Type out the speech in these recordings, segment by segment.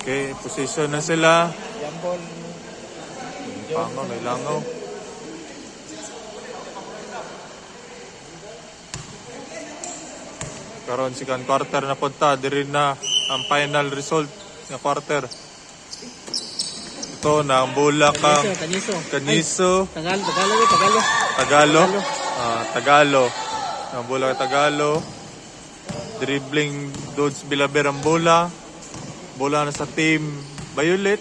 Okay, position na sila. Jambol. Pangaw, may langaw. Karon second quarter na punta, diri na ang final result ng quarter. Ito na ang bola kang Kaniso. Tagalo. Tagalo. Ang bola kang Tagalo. Dribbling Dodge Bilaber ang bola. Bola na sa team Violet.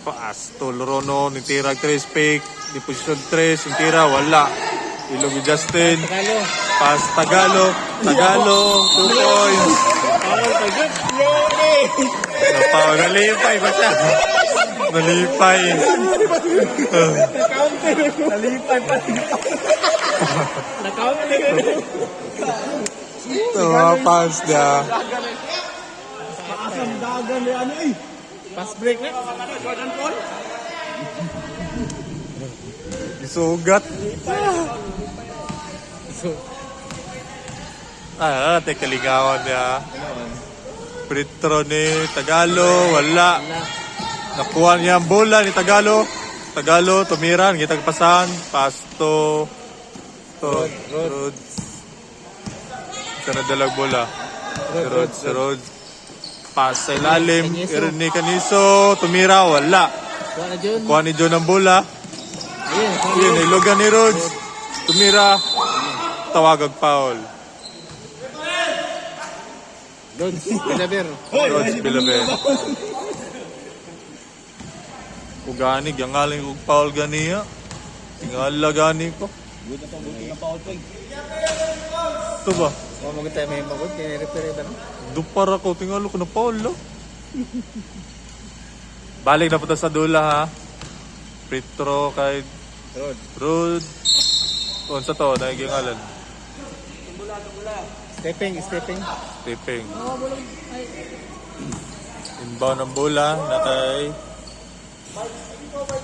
Paas to Lorono, nitira 3 pick, di position 3, nitira wala. Ilog ni Justin. Pass Tagalo. 2 points. Nalipay ba siya? Nalipay. Nalipay pa. Ito pass niya. Paasang dagan ni ano eh. Pass break na. Jordan Paul. Isugat. Teka ligawan niya. Pritro ni Tagalo, wala. Nakuha niya ang bola ni Tagalo. Tagalo, tumiran, gitagpasan. Pasto. Rods. Isa na dalag bola. Si Rods. Pass sa ilalim. Ni Kaniso, tumira, wala. Kuha ni John ang bola. Yun, ilogan ni Rods. Tumira. Tawagag foul. Rods Bilaber. Ugani, gangaling kong foul ganiya. Tingala gani ko. Buti ng foul ko. Ito ba? Maganda may magod. Kaya-referee ba no? Dupar ako, tingalo ko na foul lo. Balik na punta sa dula ha. Pritro kay Rod. Sa to, nagigingalan. Stepping. Inbound ng bola na kay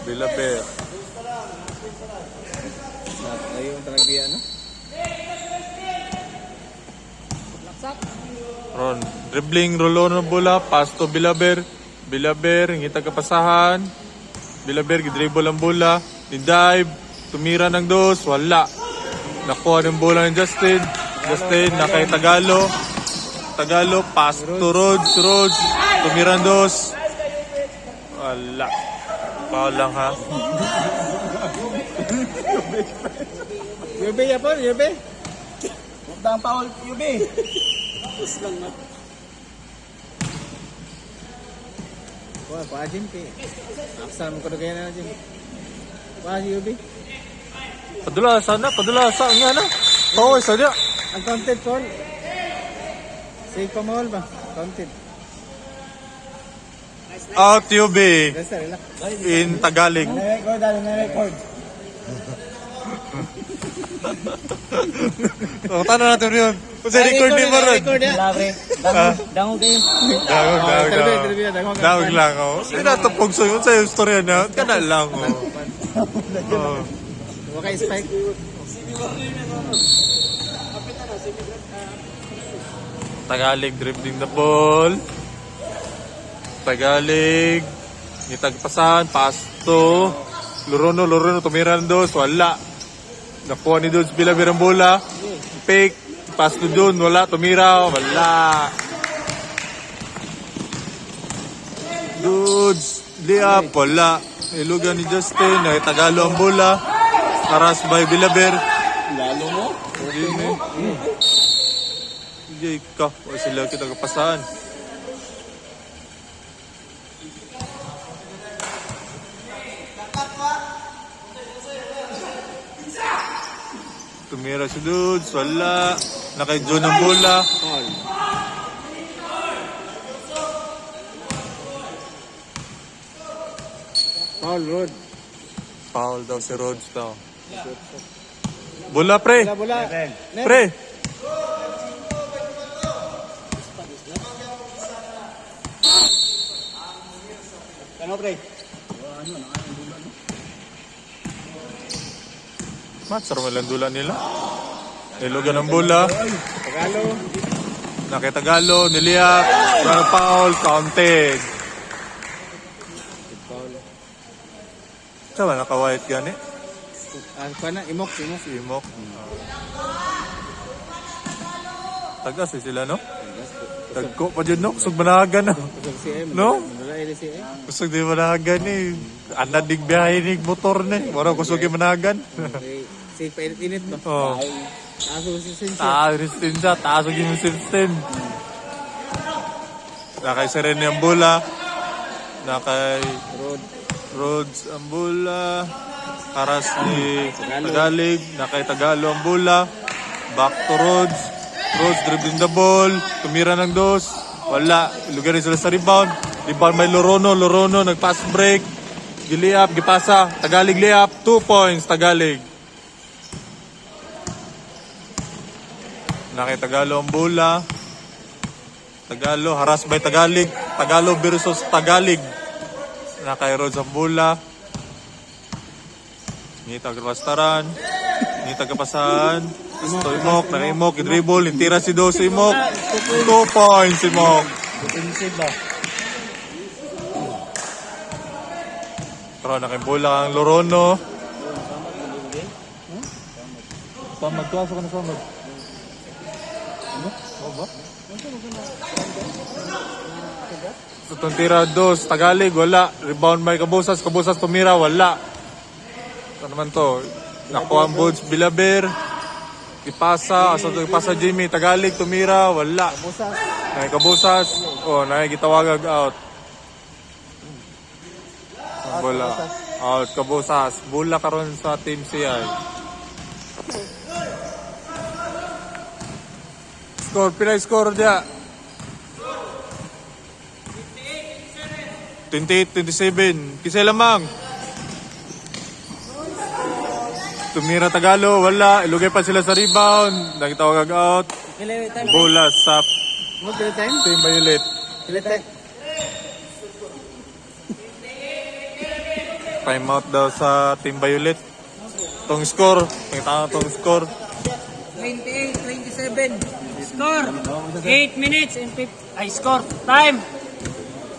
Bilaber. Ayun talaga ano? Ron, dribbling, rolon ng bola, pass to Bilaber. Bilaber, hindi tagapasahan. Bilaber, gidribble ang bola. Ni-dive, tumira ng dos, wala. Nakuha ng bola ng Justin, na kay Tagalo. Pass to Rods, tumira ng dos. Wala. Foul lang ha. Yube. Huwag ang foul, Yube. Tapos lang na. Wah, pajin pe. Aksan ko na kaya na dyan. Wah, Yube. Padulasa nga na. Oo, isa niya. Ang content, Paul. Say pa mahal ba? Content. Out UB Resta, relax. in Tagalog. Na-record. Tanong natin yun. Kung sa record din mo rin. Labre. Dango kayo. Dawag lang ako. Hindi natin pagso yun sa istorya na. Kana lang ako. Huwag kayo spike. Tagalog dribbling the ball. Tagalog. Itagpasan. Pasto. Lorono. Tumira ng dos. Wala. Nakuha ni Dodge Bilaber ang bola. Pick. Pass to John. Wala. Tumira. Wala. Dodge. Liap. Wala. Ilugan ni Justin. Tagalo ang bola. Taras by Bilaber. Lalo mo? Hindi ka. Wala sila kita kapasahan. Tumira si Dudes. Wala. Nakay John ang bola. Rod. Foul daw si Rhodes daw. Bola pre. Bola. Pre. Ano pre? Matsar mo lang dula nila. Nilugan ang bola. Tagalo. Nakitagalo, niliyak, walang foul, counted. Foul. Saan naka-white gani? Kuha na, imok. Imok. Tagas sila, no? Tagko pa dyan, no? Kusog manahagan, no? Kusog si M. No? Wala ili si M. Kusog di manahagan, eh. Anadig biyahe ni motor, ne. Wala kusog yung manahagan. Si painit-init ba? Oh. Aso si Sensei. Taas yung system. Nakay Serene ang bola. Nakay Rhodes ang bola. Haras ni Tagalog. Nakay Tagalo ang bola. Back to Rhodes. Rhodes dribbling the ball. Tumira ng dos. Wala. Lugar sila sa rebound. Rebound may Lorono. Lorono nag-pass break. Giliap, gipasa. Tagalog liap. 2 points Tagalog. Nakay Tagalo ang bola. Tagalo, haras by Tagalog. Tagalo versus Tagalog. Nakay Rhodes ang bola. Ngita kapastaran. Ngita kapasahan. Gusto Imok, naka-Imok, i-dribble, intira si Do si Imok. 2 points Imok. Defensive ba? Pero naka-bola ang Lorono. Samad, tuwaso ka na samad. Itong tira dos, Tagalog, wala. Rebound by Kabusas, Kabusas tumira, wala. Ito naman to. Nakuha ang Bones, Bilaber. Ipasa, asa ito ipasa Jimmy, Tagalog, tumira, wala. Busas. Kabusas, nakikitawagag out. Ang bola. Out, Kabusas. Bola karon sa team CI. Score, pinay score dia. 28-27. Kisay lamang. Tumira Tagalo, wala. Ilugay pa sila sa rebound. Nagtawag out. Bola sa Mo time? Team Violet. Time. Time out daw sa Team Violet. Tong score. Tong score. 28-27. Score. 8 minutes and 50. Score. Time.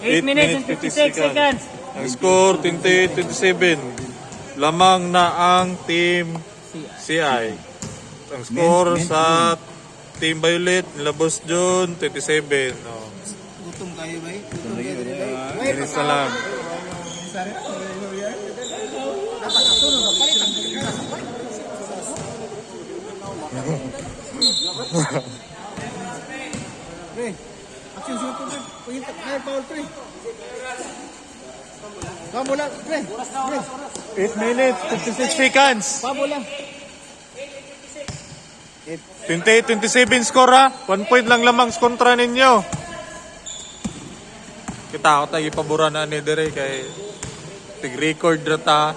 8 minutes and 56 seconds. Ang score, 28-27. Lamang na ang Team CI. Ang score sa Team Violet, nila Boss John, 27. No. Gutom kayo ba? Gutom kayo. Bilis na lang. Pre, action shoot pre. Pagkita ay foul pre. Pamula pre. 8 minutes, 56 seconds. Pamula. 28-27 score ha. 1 point lang lamang sa kontra ninyo. Kita ako tayo ipabura na ni Dere kay tig-record rata.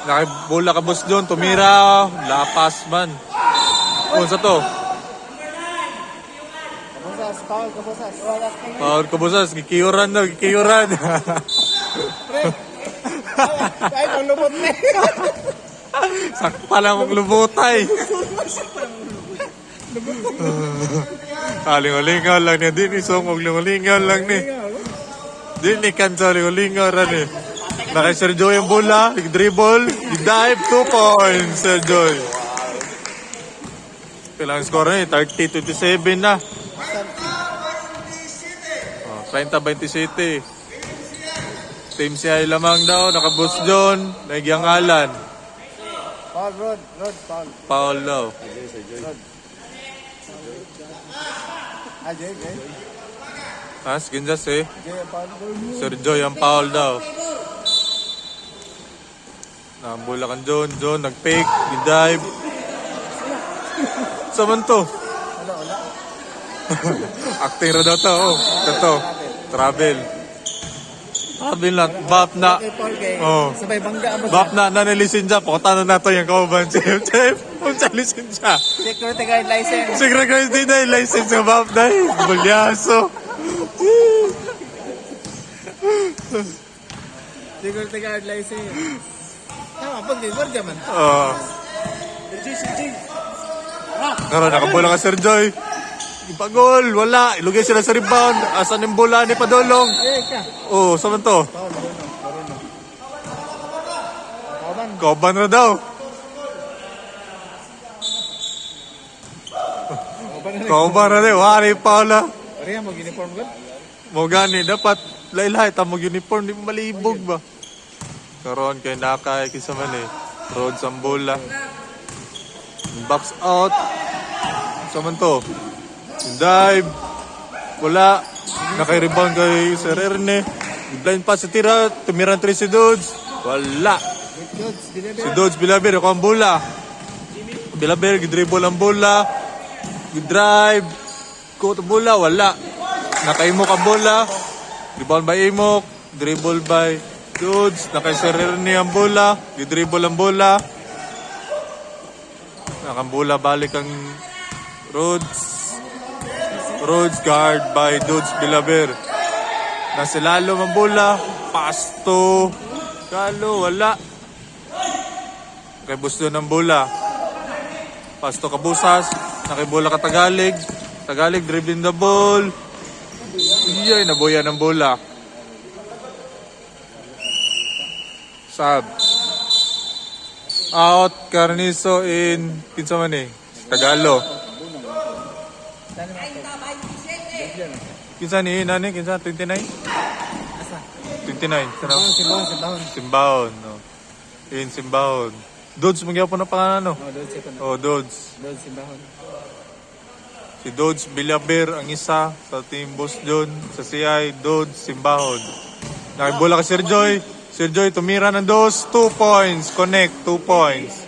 Nakibula ka Boss John, tumira. Lapas man. Kung sa to? Kabusas, foul kabusas. Paul Kabusas, gikiyuran daw, gikiyuran. Ay, ang lubot pre. Sakpa lang ang lubutay. Lingaw-lingaw lang niya. Di ni Songog, lingaw-lingaw lang ni. Di ni Kanso, lingaw-lingaw rin eh. Nakay Sir Joy ang bola, dribble, dive, 2 points, Sir Joy. Pilang score na eh, 30-27 na. 30-27. Team CI lamang daw, naka-Boss John, nagyang Alan. Foul Rod, foul. Paul daw. Jay. Mas, ginjas eh. Jay, foul. Sir Joy ang foul daw. Nambula kan John, nag-fake, dive. Saman to? Wala. Acting ra daw to, oh. Ito, travel. Travel na, bap na. Okay, foul kay. Oh. Sabay bangga mo. Bap na lisensya. Pakutano na to yung kauban. Chef, kung sa lisensya. Security guard license. Secret guys din na yung license ng bap na eh. Bulyaso. Security guard license. Tama, pag-deliver man. Oh. Karon, nakabula ka Sir Joy. Ipagol, wala. Ilugay sila sa rebound. Asan yung bola ni Padulong? Ka. Oh, saan man to? Paul, Lorono. Kauban. Kauban na daw. Kauban na rin. Kauban na daw. Wari Paula. Pariya, mag-uniform ka? Mo gani, dapat laylay. Tamog uniform, di malibog ba? Karoon kay Nakay, kisa man eh. Rhodes ang bola. Box out. Saan man to? Dive. Wala. Nakay-rebound kay Sir Erne. Blind pass sa tira. Tumiran 3 si Dodds. Wala. Si Dodds Bilaber. Ako ang bola. Bilaber. Gidribble ang bola. Gidrive. Kuha ang bola. Wala. Naka-imok ang bola. Rebound by Imok. Dribble by Dodds. Nakay Sir Erne ang bola. Gidribble ang bola. Nakambula balik ang Rhodes guard by Dodds Bilaber. Nasilalo ang bola. Pasto. Kalo, wala. Kay Busto ng bola. Pasto Kabusas. Nakibola ka Tagalig. Tagalig dribbling the ball. Iyay, naboya ng bola. Sab. Out, Carnizo in kinsa man eh. Tagalo. Kinsa ni nani? Kinsa 29? 29. Sana Simbahon. Simbaon, no. In Simbaon. Dodds magyapon na pangalan no. Oh, Dodds. Oh, Dodds. Simbahon. Si Dodds Bilaber ang isa sa team Boss John sa CI Dodds Simbahon. Nakibola ka Sir Joy. Sir Joy tumira ng 2 points. Connect 2 points.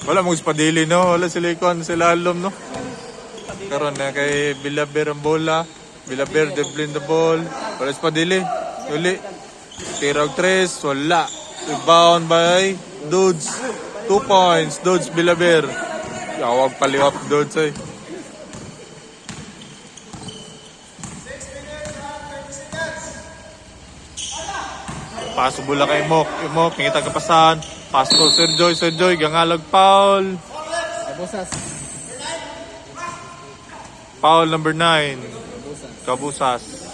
Wala mong ispadili no. Wala sila ikon sila alum no. Karon na kay Bilaber ang bola. Bilaber dribbling the ball. Wala ispadili. Uli. Tira og 3. Wala. Rebound by Dodds. 2 points. Dodds Bilaber. Yawag paliwap Dodds ay. Paso bola kay Imok, ngita kapasan. Pasto Sir Joy, gangalag foul. Kabusas. Foul number 9. Kabusas.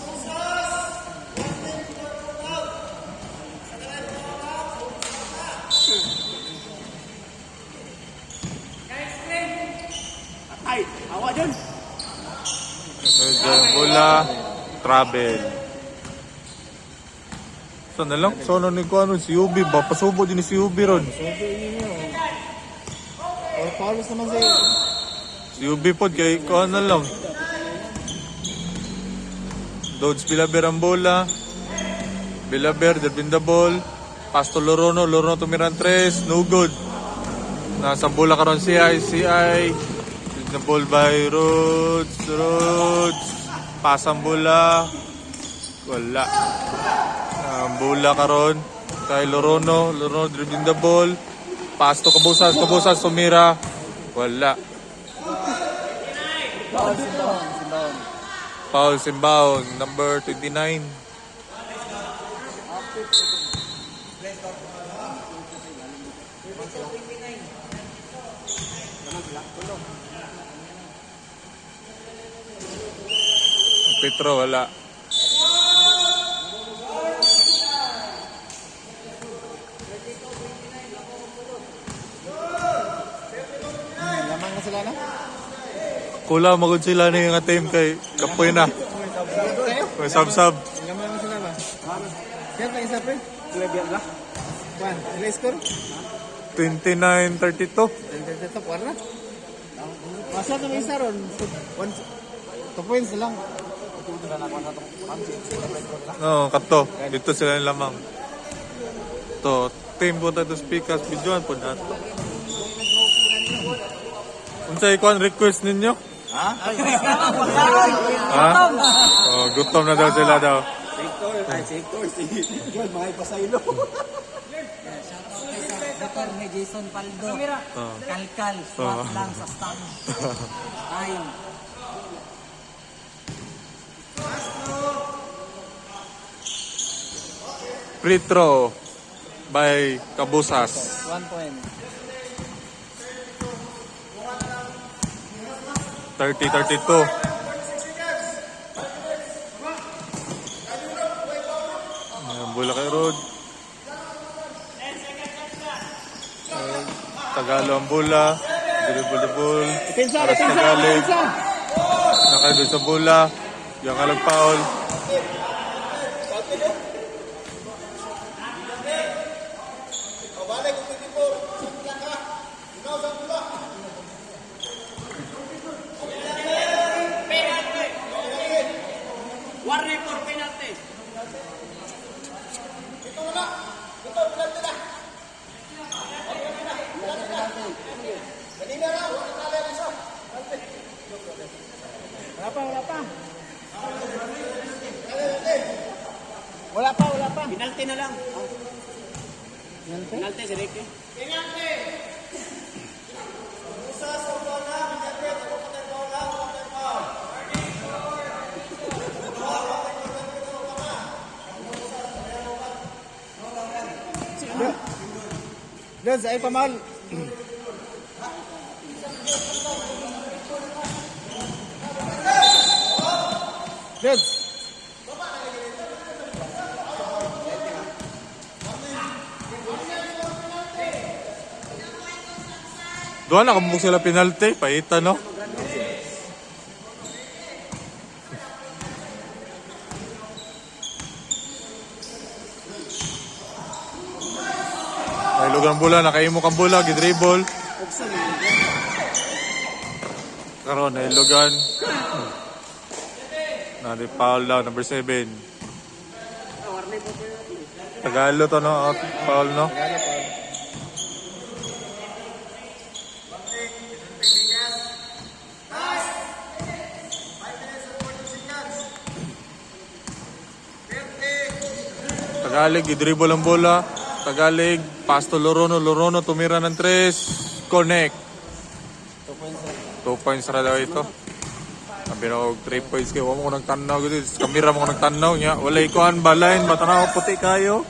Medyo yung bola. Travel. Saan na lang? Saan na ni Kuano? Si Ubi ba? Pasubo din si Ubi ron. Or Paulos naman sa'yo. Si Ubi po, kay Kuano lang. Dodds Bilaber ang bola. Bilaber, dribbling the ball. Pasto Lorono tumiran 3. No good. Nasa bola karon CI. The ball by Rhodes. Pasang bola. Wala. Ang bola karon kay Lorono dribbling the ball. Pasto Kabusas tumira. Wala. Foul Simbaon, number 29. Petro, wala. Lamang na sila na? Kula magod sila na yung team kay Kapoy na. May sab-sab. Lamang na sila ba? Kaya pa isa pre? Juan, sila score? 29-32. Ito, kuwarna. Masa ka may isa ron. 2 points lang. No, kapto. Dito sila yung lamang. To, team po tayo speakers. Videoan po nato. Unsay ikuan request ninyo? Ha? Ha? Oh, gutom na daw sila daw. Sector. John, mga ipasaylo. Dr. ni Jason Paldo. Oh. Kalkal. Swat lang sa stand. Time. Free throw by Kabusas. 1 point. 30-32. Ayan, bola kay Rod. Tagalo ang bola. Dribble. Depensa, Aras depensa, Tagalog. depensa. Nakaidol sa bola. Yung alag foul. Warning for penalty. Wala pa. Wala pa. Penalty na lang. Penalty? Penalty si Ricky. Dez, ay pamal. Dez. Doon nakabuk sila penalty. Paita, no? Nailog ang bola. Nakaimok ang bola. Gidribble. Karon nailogan. Foul daw, number 7. Tagalo to, no? Out, foul, no? Tagalog, i-dribble ang bola. Tagalog, pass to Lorono. Lorono, tumira ng 3. Connect. 2 points na daw ito. Sabi na ko, 3 points kayo. Wala mo ko nagtanaw. Kamera mo ko nagtanaw niya. Wala ikuan, balain. Matanaw, puti kayo.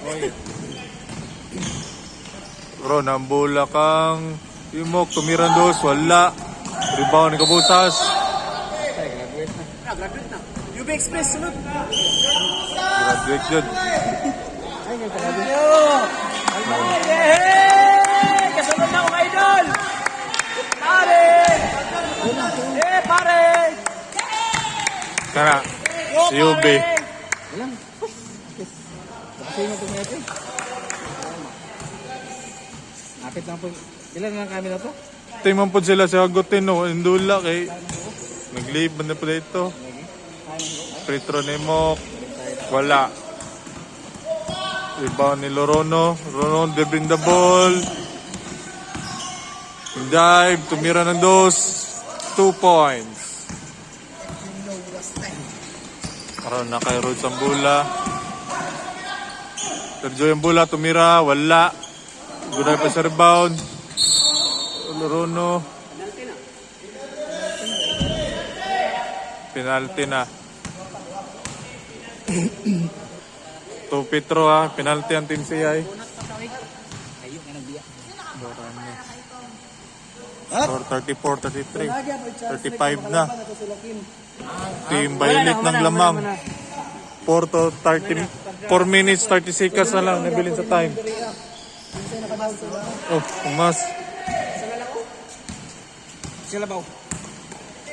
Bro, nambula kang Timok. Tumiran dos. Wala. Rebound ni Kabusas. Graduate na. UB Express, sunod. Graduate yun. Yehey! Kasunod na ako kay Idol! Pare! Pare! Sana. Si UB. Ilang? Kasi mo ito. Napit lang po. Ilan lang kami na to? Tingnan po sila sa Agotin, no? Indula kay... Nag-leave na po dito. Free throw ni Mok. Wala. Rebound ni Lorono. Lorono, they bring the ball. Dive. Tumira ng 2 points. Karoon na kay Rhodes ang bola. Sergio yung bola. Tumira. Wala. Gunay pa sa rebound. Lorono. Penalty na. To Petro, ha. Penalty ang team CI. Score 34-33. 35 na. Team Violet ng lamang. 4 to 30. 4 minutes, 30 seconds na lang. Nabilin sa time. Oh, pumas. Sila ba?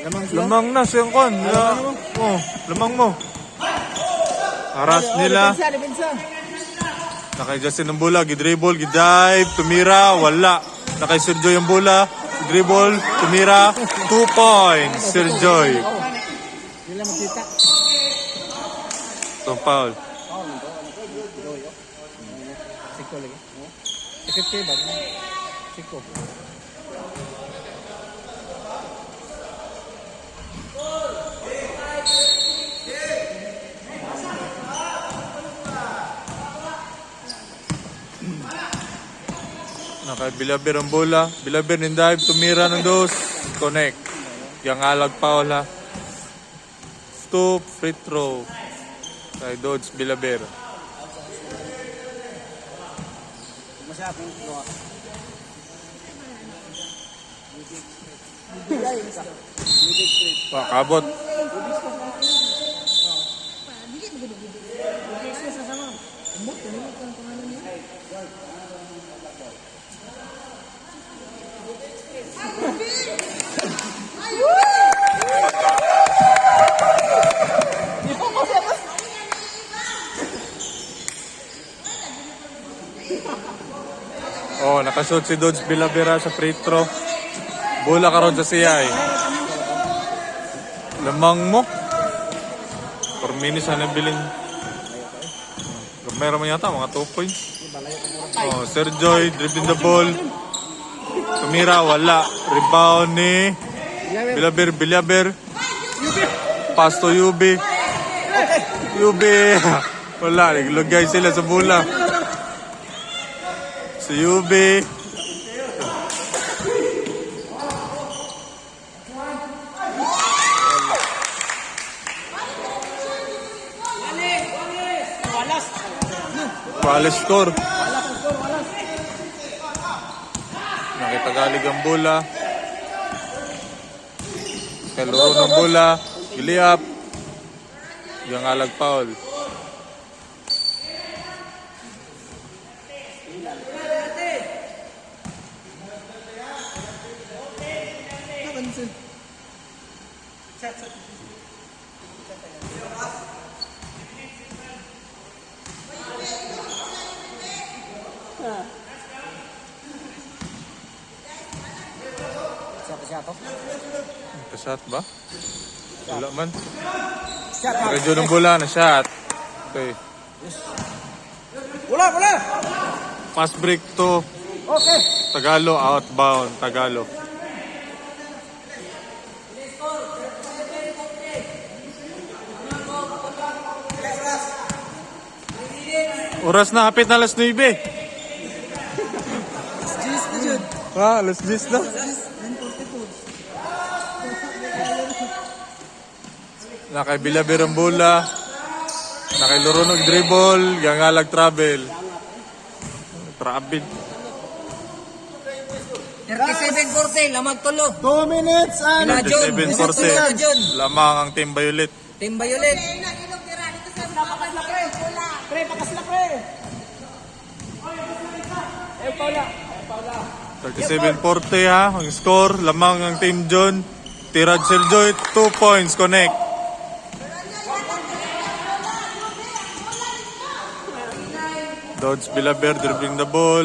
Lamang sila? Lamang na siyang kon. Oh, lamang mo. Haras nila. Depensa. Nakay Justin ang bola, gidribble, gidive, tumira, wala. Nakay Sir Joy ang bola, gidribble, tumira, 2 points, Sir Joy. Sila makita. Itong foul. Siko lagi. Efektif ba? Siko. Nakay Bilaber ang bola, Bilaber ng dive, tumira ng 2, connect. Yang alag foul, ha. Stop, free throw. Kay Dodge Bilaber. Masyadong Kabot. Oh, nakashoot si Dodge Bilavera sa free throw. Bola karon sa CI. Lamang mo. 4 minutes na nabiling. Meron mo yata, mga 2 points. Oh, Sergioy, dribbling the ball. Tumira, wala. Rebound ni Bilaber. Pass to Yubi. Wala, naglugay sila sa bola. Si Yubi. Walas score. Nakitagalig ang bola. Kaluro ng bola. Giliap. Yung alag foul. Shot ba? Wala man. Radyo ng bola na shot. Okay. Bola! Pass break to Okay. Tagalo, outbound Tagalo. Oras na, hapit na alas 9. Alas 10 na. Nakay Bilaber ang bola. Nakay Loron ng dribble. Gangalag travel. 37-40, lamag tulo. 2 minutes and... 37-40. Lamang ang Team Violet. Team Violet. Pre, pakasla pre! 37-40 ha. Ang score. Lamang ang Team John. Tirad Sergioy. 2 points. Connect. Dodge Bilaber dribbling the ball.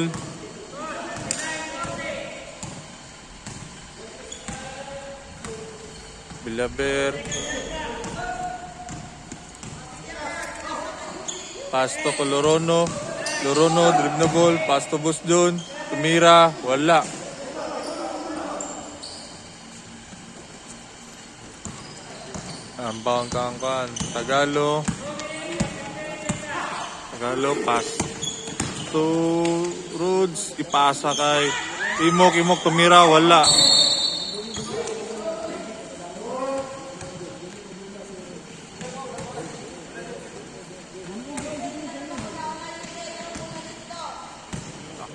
Bilaber. Pass to Lorono. Lorono dribbling the ball. Pass to Bus John. Tumira. Wala. Ambang kangkan. Tagalo. Pass to Rhodes, ipasa kay Imok, tumira, wala.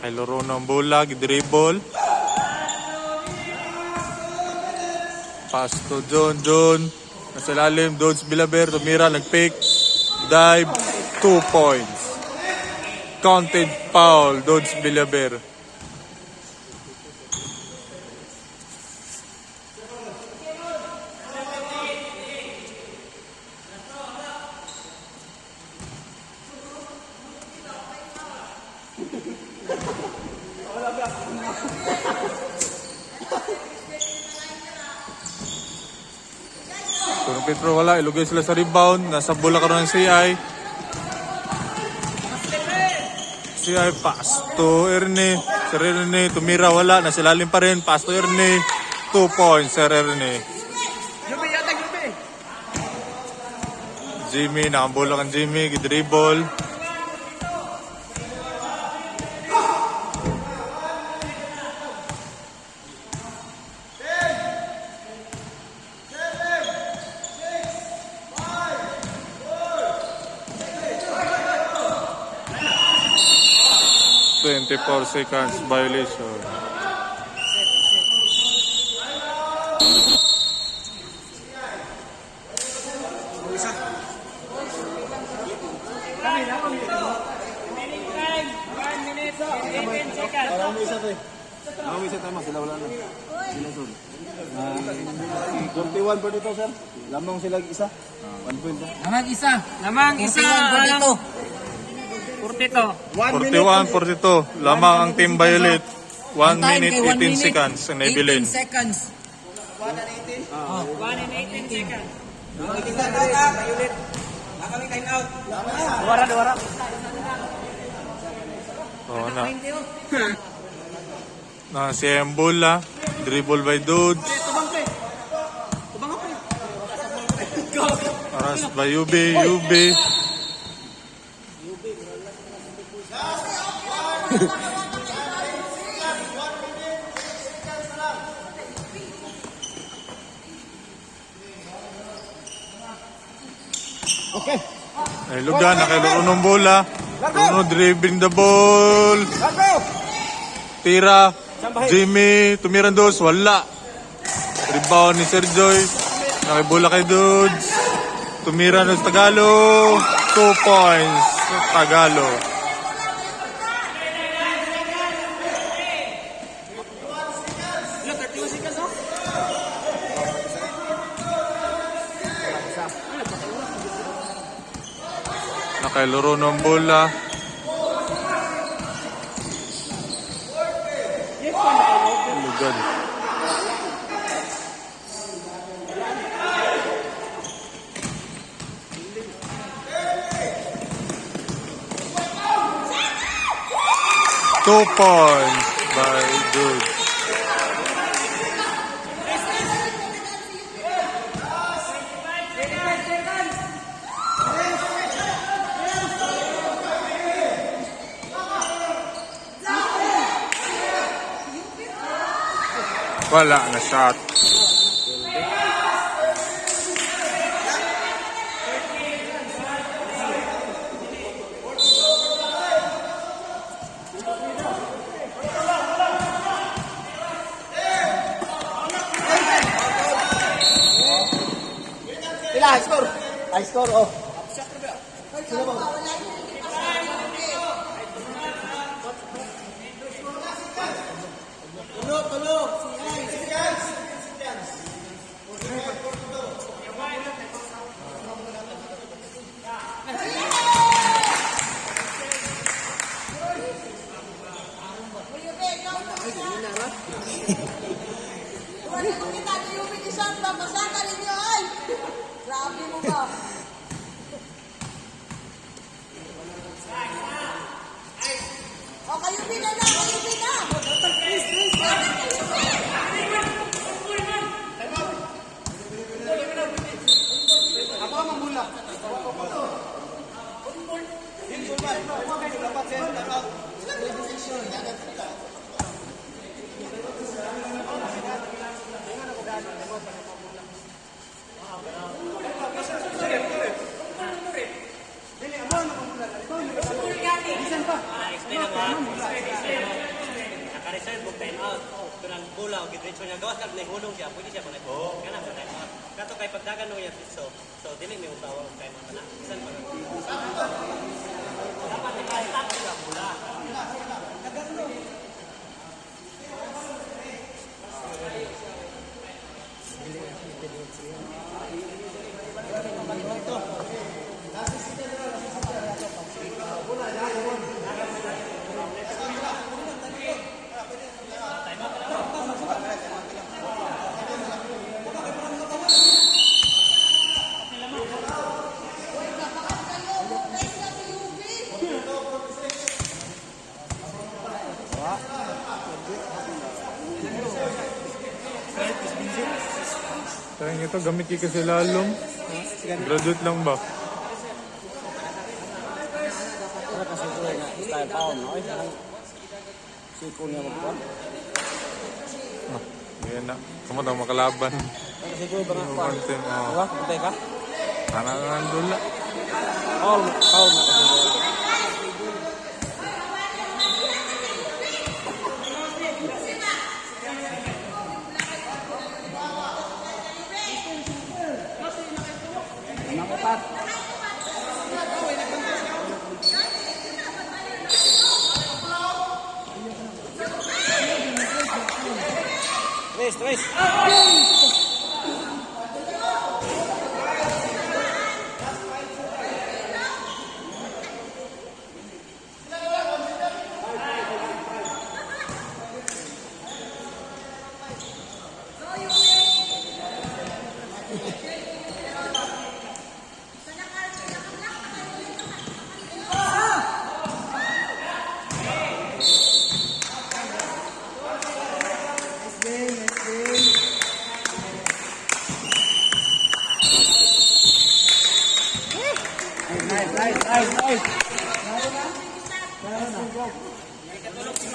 Kay Lorono ang bola, dribble. Pass to John. Nasa lalim, Dodge Bilaber, tumira, nag-pick. Dive, 2 points. Counted foul, Dodge Bilaber. Kung Petro wala, ilugay sila sa rebound. Nasa bola karon ng CI. CI pass to Erne. Sir Erne, tumira, wala. Nasa lalim pa rin. Pass to Erne. 2 points, Sir Erne. Jimmy, nakabola kang Jimmy. Gidribble. ...24 seconds violation. Remaining time, 1 minute and 18 seconds. Parang may isa to eh. Parang may isa tayo mas. Sila wala na. Sila sun. 41 po dito, sir. Lamang sila isa. 1 point po. Lamang isa. Lamang isa. 42. 41, 42. Lamang ang Team Violet. 1 minute, 18 seconds ang naibilin. 1 and 18 seconds. Dua. Oo na. Si Embola. Dribble by Dudes. Aras by Yubi. Okay. Ay, lugan. Nakailaro ng bola. Bruno dribbling the ball. Tira. Jimmy. Tumiran dos. Wala. Rebound ni Sergioy. Nakibola kay Dudes. Tumira ng Tagalo. 2 points. Tagalo. Nakailaro ng bola. Lugan. Two points by Dude. Wala na shot. High score. High score, oh. Sila ba? Tulog. Grabe mo ba? O, kayo pina na! Ako ang mambula. Naka-reserve mo time out. Kung ang bola o gitritso niya, gawas lang na hulong siya, pwede siya kung nag-hulong. Kaya sa time out. Kato kay pagdagan mo yan, so dili may utawa ang time out na. Isan pa lang. Dapat naka-stop sila bola. Sayang ito, gamit ka kasi lalong. Graduate lang ba? Ano kasi ito na style pound, no? Ay, sipon niya magpuan. Yan na. Kumata makalaban. Kasi ito ba nga pa? Content, Diba? Puntay ka? Sana nga dula. Foul na kasi ito.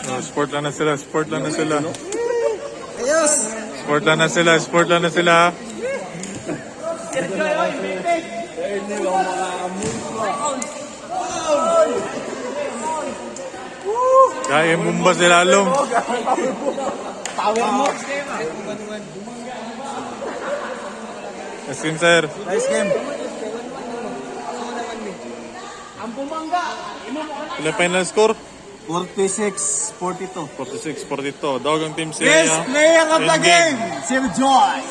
Oh, sport lang na sila, sport lang na sila. Ayos! Sport lang na sila, sport lang na sila. Kaya mumba sila long. Power mo! Askin sir. Nice game. Ilan final score? 46-42. 46-42. Dog ang team Best siya. player of the Endgame. game, Sir Joy.